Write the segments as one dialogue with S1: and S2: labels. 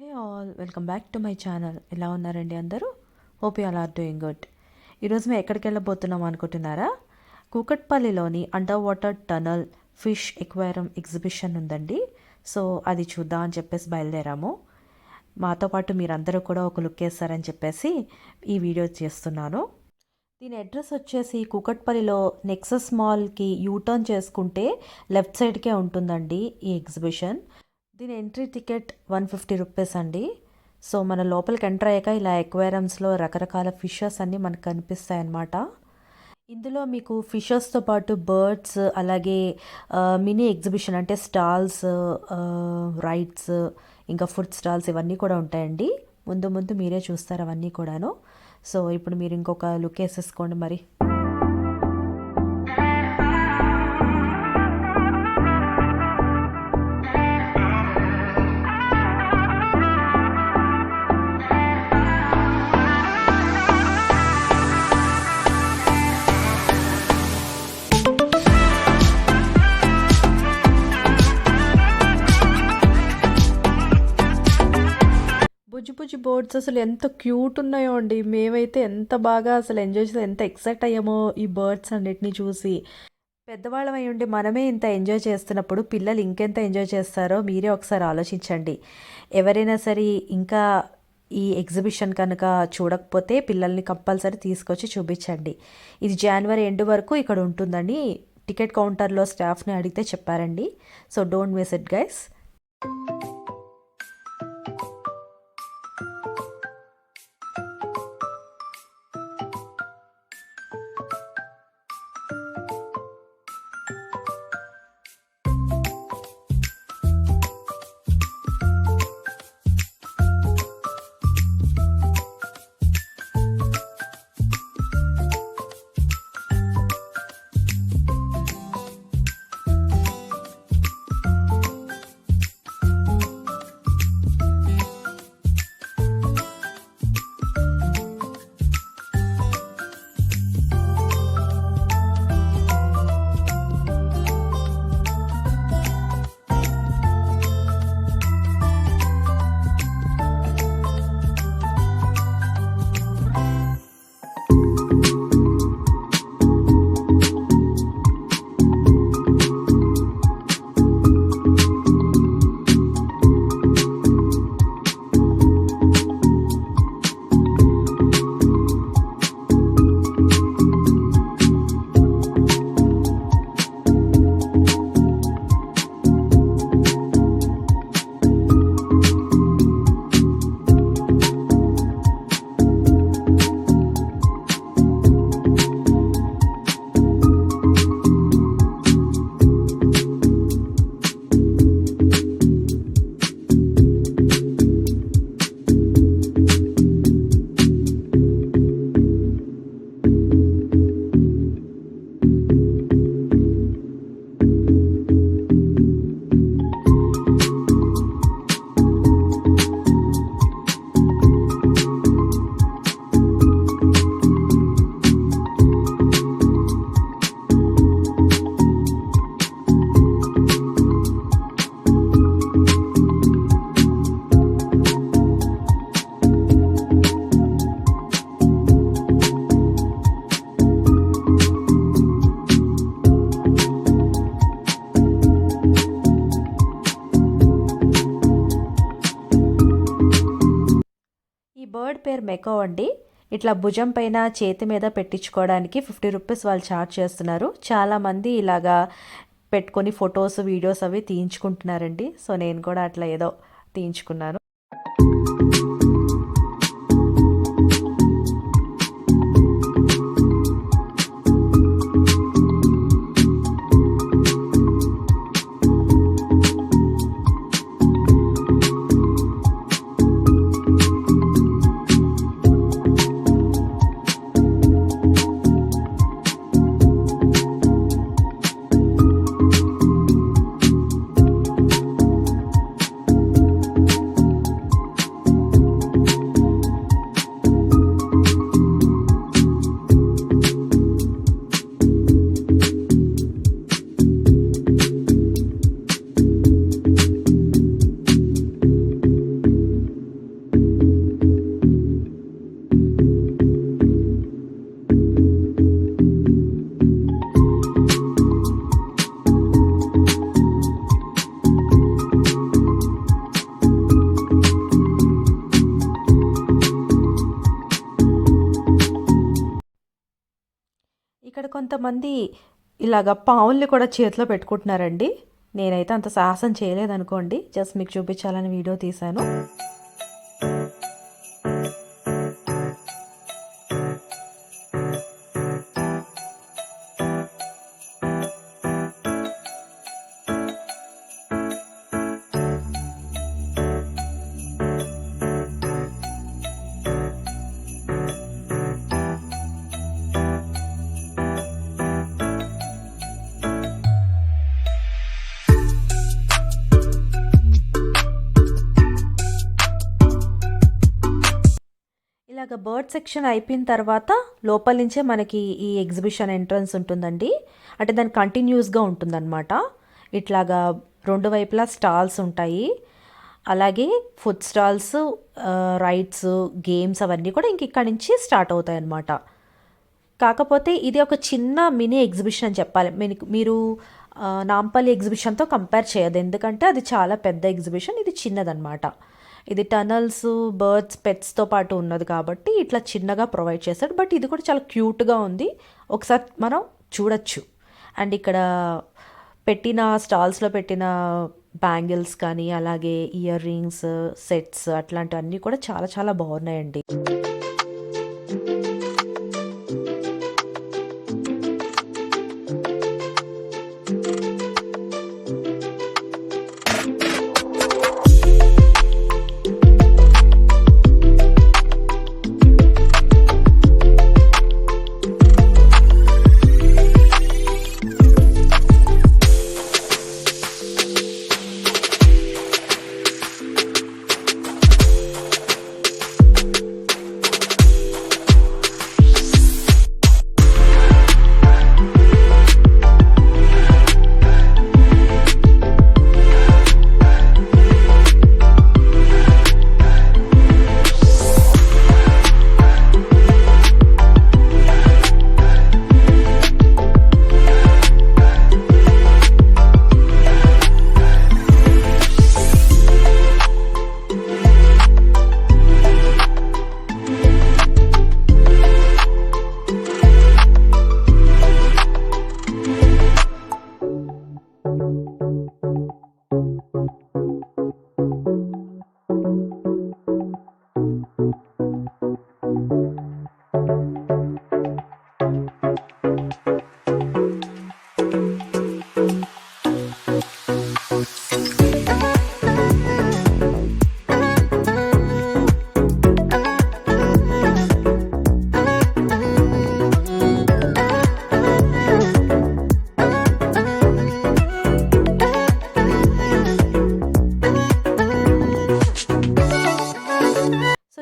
S1: Hey all welcome back to my channel. ఎలా ఉన్నారండి అందరూ? Hope you all are doing good. ఈరోజు మేము ఎక్కడికి వెళ్ళబోతున్నాం అనుకుంటున్నారా? కూకట్పల్లిలోని under water tunnel fish aquarium exhibition ఉందండి. సో అది చూద్దాం అని చెప్పేసి బయలుదేరాము. మాతో పాటు మీరందరూ కూడా ఒక లుక్ వేస్తారని చెప్పేసి ఈ వీడియో చేస్తున్నాను. దీని అడ్రస్ వచ్చేసి కూకట్పల్లిలో నెక్సస్ మాల్కి యూటర్న్ చేసుకుంటే లెఫ్ట్ సైడ్కే ఉంటుందండి ఈ ఎగ్జిబిషన్. దీని ఎంట్రీ టికెట్ 150 రూపీస్ అండి. సో మన లోపలికి ఎంటర్ అయ్యాక ఇలా ఎక్వేరియంస్లో రకరకాల ఫిషెస్ అన్నీ మనకు కనిపిస్తాయి అన్నమాట. ఇందులో మీకు ఫిషెస్తో పాటు బర్డ్స్, అలాగే మినీ ఎగ్జిబిషన్ అంటే స్టాల్స్, రైడ్స్, ఇంకా ఫుడ్ స్టాల్స్ ఇవన్నీ కూడా ఉంటాయండి. ముందు ముందు మీరే చూస్తారు అవన్నీ కూడాను. సో ఇప్పుడు మీరు ఇంకొక లుక్ వేసేసుకోండి మరి. బుజ్జి బుజ్జి బర్డ్స్ అసలు ఎంత క్యూట్ ఉన్నాయో అండి. మేమైతే ఎంత బాగా అసలు ఎంజాయ్ చేసి ఎంత ఎక్సైట్ అయ్యామో ఈ బర్డ్స్ అన్నిటిని చూసి. పెద్దవాళ్ళం అయి ఉండి మనమే ఇంత ఎంజాయ్ చేస్తున్నప్పుడు పిల్లలు ఇంకెంత ఎంజాయ్ చేస్తారో మీరే ఒకసారి ఆలోచించండి. ఎవరైనా సరే ఇంకా ఈ ఎగ్జిబిషన్ కనుక చూడకపోతే పిల్లల్ని కంపల్సరీ తీసుకొచ్చి చూపించండి. ఇది జనవరి ఎండ్ వరకు ఇక్కడ ఉంటుందని టికెట్ కౌంటర్లో స్టాఫ్ని అడిగితే చెప్పారండి. So don't miss it guys. Bird పేరు మెకో అండి. ఇట్లా భుజం పైన చేతి మీద పెట్టించుకోవడానికి 50 రూపీస్ వాళ్ళు ఛార్జ్ చేస్తున్నారు. చాలామంది ఇలాగా పెట్టుకొని ఫొటోస్, వీడియోస్ అవి తీయించుకుంటున్నారండి. సో నేను కూడా అట్లా ఏదో తీయించుకున్నాను. కొంతమంది ఇలాగ పావుల్ని కూడా చేతిలో పెట్టుకుంటున్నారండి. నేనైతే అంత సాహసం చేయలేదనుకోండి. జస్ట్ మీకు చూపించాలని వీడియో తీశాను. ఇలాగ బర్డ్ సెక్షన్ అయిపోయిన తర్వాత లోపల నుంచే మనకి ఈ ఎగ్జిబిషన్ ఎంట్రన్స్ ఉంటుందండి. అంటే దాని కంటిన్యూస్గా ఉంటుందన్నమాట. ఇట్లాగా రెండు వైపులా స్టాల్స్ ఉంటాయి. అలాగే ఫుడ్ స్టాల్స్, రైడ్స్, గేమ్స్ అవన్నీ కూడా ఇంక ఇక్కడి నుంచి స్టార్ట్ అవుతాయి అన్నమాట. కాకపోతే ఇది ఒక చిన్న మినీ ఎగ్జిబిషన్ అని చెప్పాలి. మీరు నాంపల్లి ఎగ్జిబిషన్తో కంపేర్ చేయదు, ఎందుకంటే అది చాలా పెద్ద ఎగ్జిబిషన్, ఇది చిన్నదన్నమాట. ఇది టనల్స్, బర్డ్స్, పెట్స్తో పాటు ఉన్నది కాబట్టి ఇట్లా చిన్నగా ప్రొవైడ్ చేస్తాడు. బట్ ఇది కూడా చాలా క్యూట్గా ఉంది, ఒకసారి మనం చూడొచ్చు. అండ్ ఇక్కడ పెట్టిన స్టాల్స్లో పెట్టిన బ్యాంగిల్స్ కానీ, అలాగే ఇయర్ రింగ్స్, సెట్స్ అట్లాంటివన్నీ కూడా చాలా చాలా బాగున్నాయండి.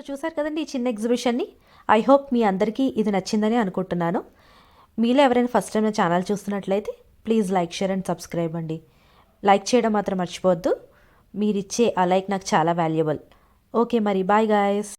S1: చూసారు కదండి ఈ చిన్న ఎగ్జిబిషన్ని. ఐ హోప్ మీ అందరికీ ఇది నచ్చిందని అనుకుంటున్నాను. మీలో ఎవరైనా ఫస్ట్ టైం నా ఛానల్ చూస్తున్నట్లయితే please like, share and subscribe అండి. లైక్ చేయడం మాత్రం మర్చిపోవద్దు. మీరిచ్చే ఆ లైక్ నాకు చాలా వాల్యుబుల్. ఓకే మరి, బాయ్ గాయస్.